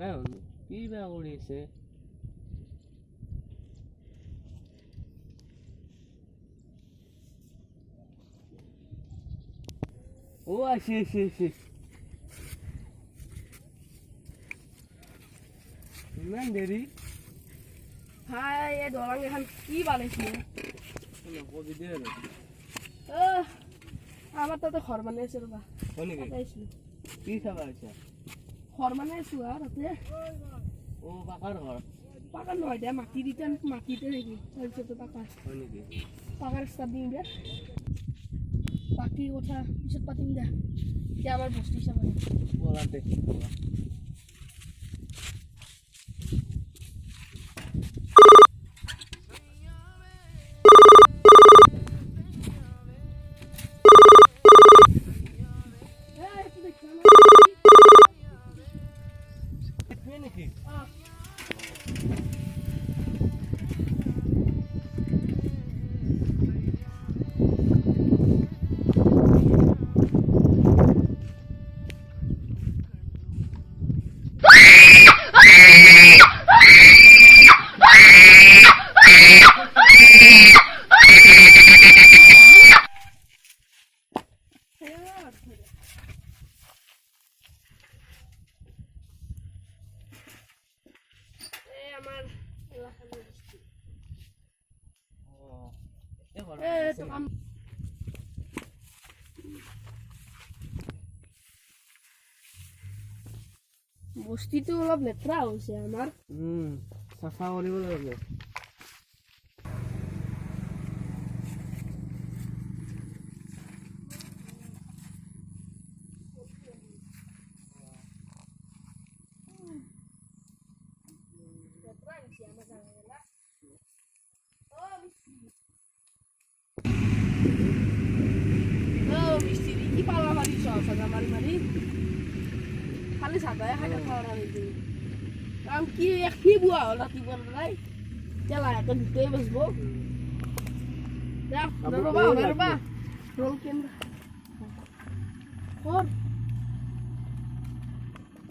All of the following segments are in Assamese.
কি বেয়া কৰি আছে ও আসি ইমান দেৰি ভাই এই দলং এখন কি বানাইছে কবি দে আৰু আমার তো ঘর বানাইছে রবা হয় নেকি কি চাবা আছে ঘর বানাইছো আর তাতে ও পাকাৰ ঘৰ পাকা নয় দে মাটিতে নাকি তাৰপিছত পাকা হয় নেকি পাকাৰ স্টাৰ্ট দিম দে বাকি কথা পিছত পাতিম দে এতিয়া আমাৰ বস্তি চাবা বলা দে বস্তিটো অলপ লেতেৰা হৈছে আমাৰ চাফা কৰিব লাগিব কি পালা মাৰি চাদা মাৰি খালি চাদাই খাই খাওয়া নাকি কাৰণ কি একই বুয়া হল ৰাতিপুৱা নাই তেলা একটা দুটোই বসবো রবা রোল কেন্দ্র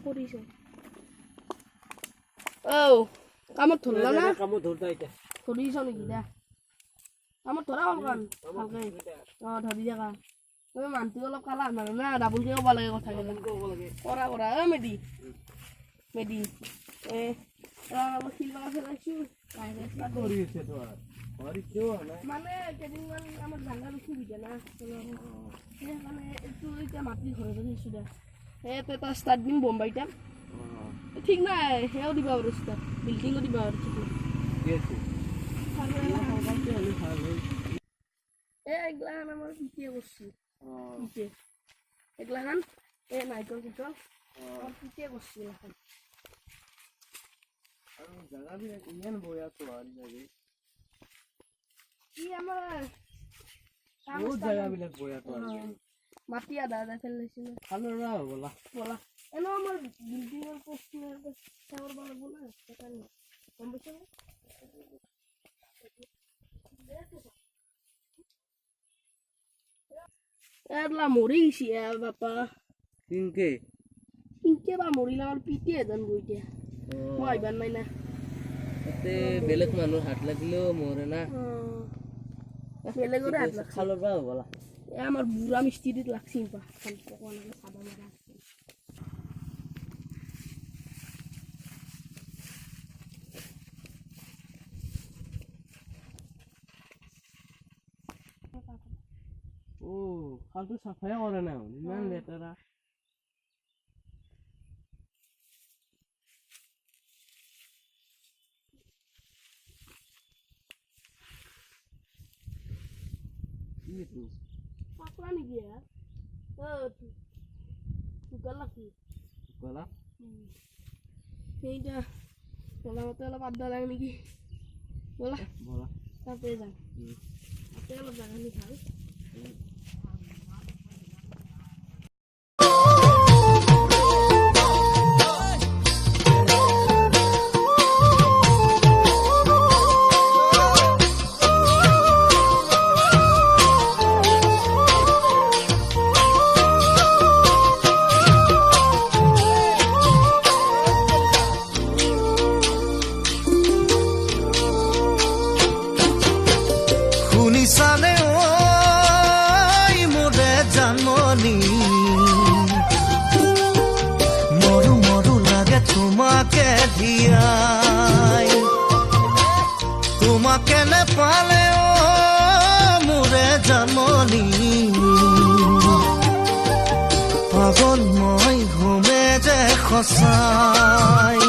করিস ও কামত ধরলা না কামত ধরতা এটা ধরিস নাকি দে কামত ধরা হল কান ভালকে ধরি দেখা তুমি মানটো অলপ কালা মানে না ডাবুলকে ক'ব লাগে কথা কৰা মেডি অলপ শিলবালা ফেলাইছো মানে কেইদিনমান আমাৰ জাংগাৰ অসুবিধা না সেইকাৰণে এইটো এতিয়া মাটিৰ ঘৰত নিছো দে সেইটো এটা ষ্টাৰ্ট দিম বোম্বাইটা ঠিক নাই সেয়াও দিবা পাৰোঁ ষ্টাৰ্ট বিল্ডিঙো দিবা পাৰোঁ এগিলাখান আমাৰ পিটিয়ে কৰছি এগিলাখান নাৰিকল চিকল আমাৰ পিটিয়ে কৰছি এগিলাখান আৰু জাগাবিলাক ইমান বঢ়িয়া তোহাৰি ই আমাৰ বহুত জাগাবিলাক বঢ়িয়া তোহাৰি মাটি আধা ফেলাইছিল খালৰা বলা এনেও আমাৰ বিল্ডিঙৰ পোষ্টৰ চাবৰ লাগিব না সেইকাৰণে গম পাইছা এলা মৰি গেছি বাপা কিনকে বা মৰিলা আৰু পিটিয়ে যেন বইতিয়া মই আহিবাৰ নাই না তাতে বেলেগ মানুহ হাত লাগিলেও মৰে না বেলেগৰে হাত লাগছে খালৰ পৰা হ'বলা আমাৰ বুঢ়া মিস্ত্ৰীত লাগছি চাবা মাৰা খালটো চাফাই কৰে নাই ইমান লেতেৰা পাকলা নেকি শুকালা কি গলা সেইটা বলামতে অলপ আড্ডা লাগে নেকি বলা তাতে যাম তাতে অলপ জাগা নি ভাল ধিয়াই তোমাকে নেপালে মোৰে জাননী পাগল মই হোমে যে সঁচাই